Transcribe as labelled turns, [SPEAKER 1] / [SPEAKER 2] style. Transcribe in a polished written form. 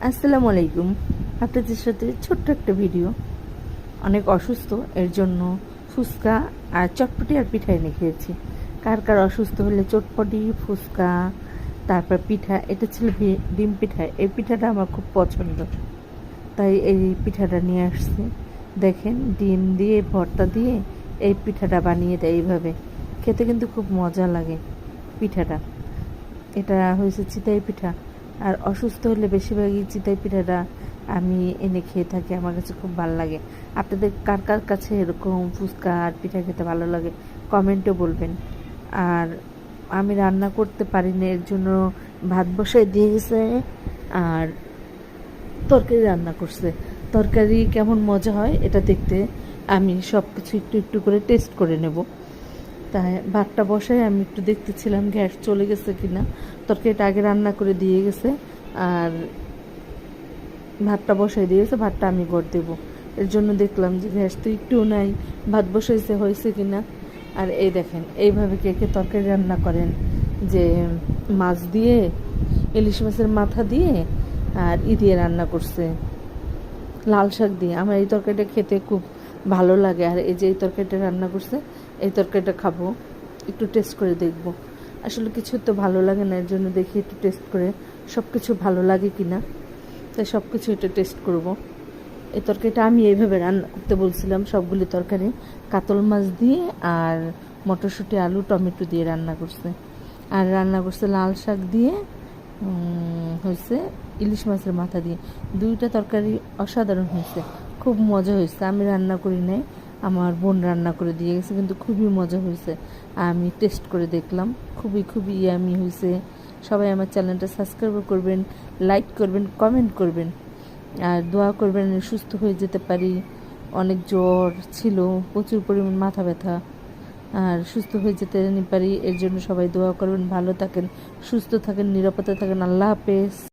[SPEAKER 1] আসসালামু আলাইকুম। আপনাদের সাথে ছোট্ট একটা ভিডিও। অনেক অসুস্থ, এর জন্য ফুচকা আর চটপটি আর পিঠা এনে খেয়েছি। কার কার অসুস্থ হলে চটপটি, ফুচকা, তারপর পিঠা, এটা ছিল ডিম পিঠা। এই পিঠাটা আমার খুব পছন্দ, তাই এই পিঠাটা নিয়ে আসছি। দেখেন, ডিম দিয়ে ভর্তা দিয়ে এই পিঠাটা বানিয়ে দেয় এইভাবে। খেতে কিন্তু খুব মজা লাগে পিঠাটা। এটা হয়েছে চিতই পিঠা। আর অসুস্থ হলে বেশিরভাগই চিতই পিঠাটা আমি এনে খেয়ে থাকি, আমার কাছে খুব ভালো লাগে। আপনাদের কার কার কাছে এরকম ফুচকা আর পিঠা খেতে ভালো লাগে কমেন্টে বলবেন। আর আমি রান্না করতে পারি না, এর জন্য ভাত বসাই দিয়ে গেছে আর তরকারি রান্না করছে। তরকারি কেমন মজা হয় এটা দেখতে আমি সব কিছু একটু একটু করে টেস্ট করে নেব। তাই ভাতটা বসায় আমি একটু দেখতেছিলাম গ্যাস চলে গেছে কিনা। তরকারিটা আগে রান্না করে দিয়ে গেছে আর ভাতটা বসাই দিয়ে গেছে, ভাতটা আমি গড় দেবো। এর জন্য দেখলাম যে গ্যাস তো একটুও নাই, ভাত বসাইছে হয়েছে কিনা। আর এই দেখেন, এইভাবে কে কে তরকারি রান্না করেন, যে মাছ দিয়ে, ইলিশ মাছের মাথা দিয়ে আর দিয়ে রান্না করছে লাল শাক দিয়ে। আমার এই তরকারিটা খেতে খুব ভালো লাগে। আর এই যে এই তরকারিটা রান্না করছে, এই তরকারিটা খাবো, একটু টেস্ট করে দেখব। আসলে কিছু তো ভালো লাগে না, এর জন্য দেখি একটু টেস্ট করে সব কিছু ভালো লাগে কি না। তাই সব কিছু একটু টেস্ট করব। এই তরকারিটা আমি এইভাবে রান্না করতে বলছিলাম, সবগুলি তরকারি কাতল মাছ দিয়ে আর মটরশুঁটি, আলু, টমেটো দিয়ে রান্না করছে। আর রান্না করছে লাল শাক দিয়ে, হয়েছে ইলিশ মাছের মাথা দিয়ে। দুইটা তরকারি অসাধারণ হয়েছে, খুব মজা হয়েছে। আমি রান্না করি নাই, আমার বোন রান্না করে দিয়ে গেছে, কিন্তু খুবই মজা হয়েছে। আমি টেস্ট করে দেখলাম, খুবই খুবই ইয়ামি হয়েছে। সবাই আমার চ্যানেলটা সাবস্ক্রাইব করবেন, লাইক করবেন, কমেন্ট করবেন আর দোয়া করবেন সুস্থ হয়ে যেতে পারি। অনেক জ্বর ছিল, প্রচুর পরিমাণ মাথা ব্যথা, আর সুস্থ হয়ে যেতে পারি। এর জন্য সবাই দোয়া করবেন। ভালো থাকেন, সুস্থ থাকেন, নিরাপদে থাকেন। আল্লাহ হাফেজ।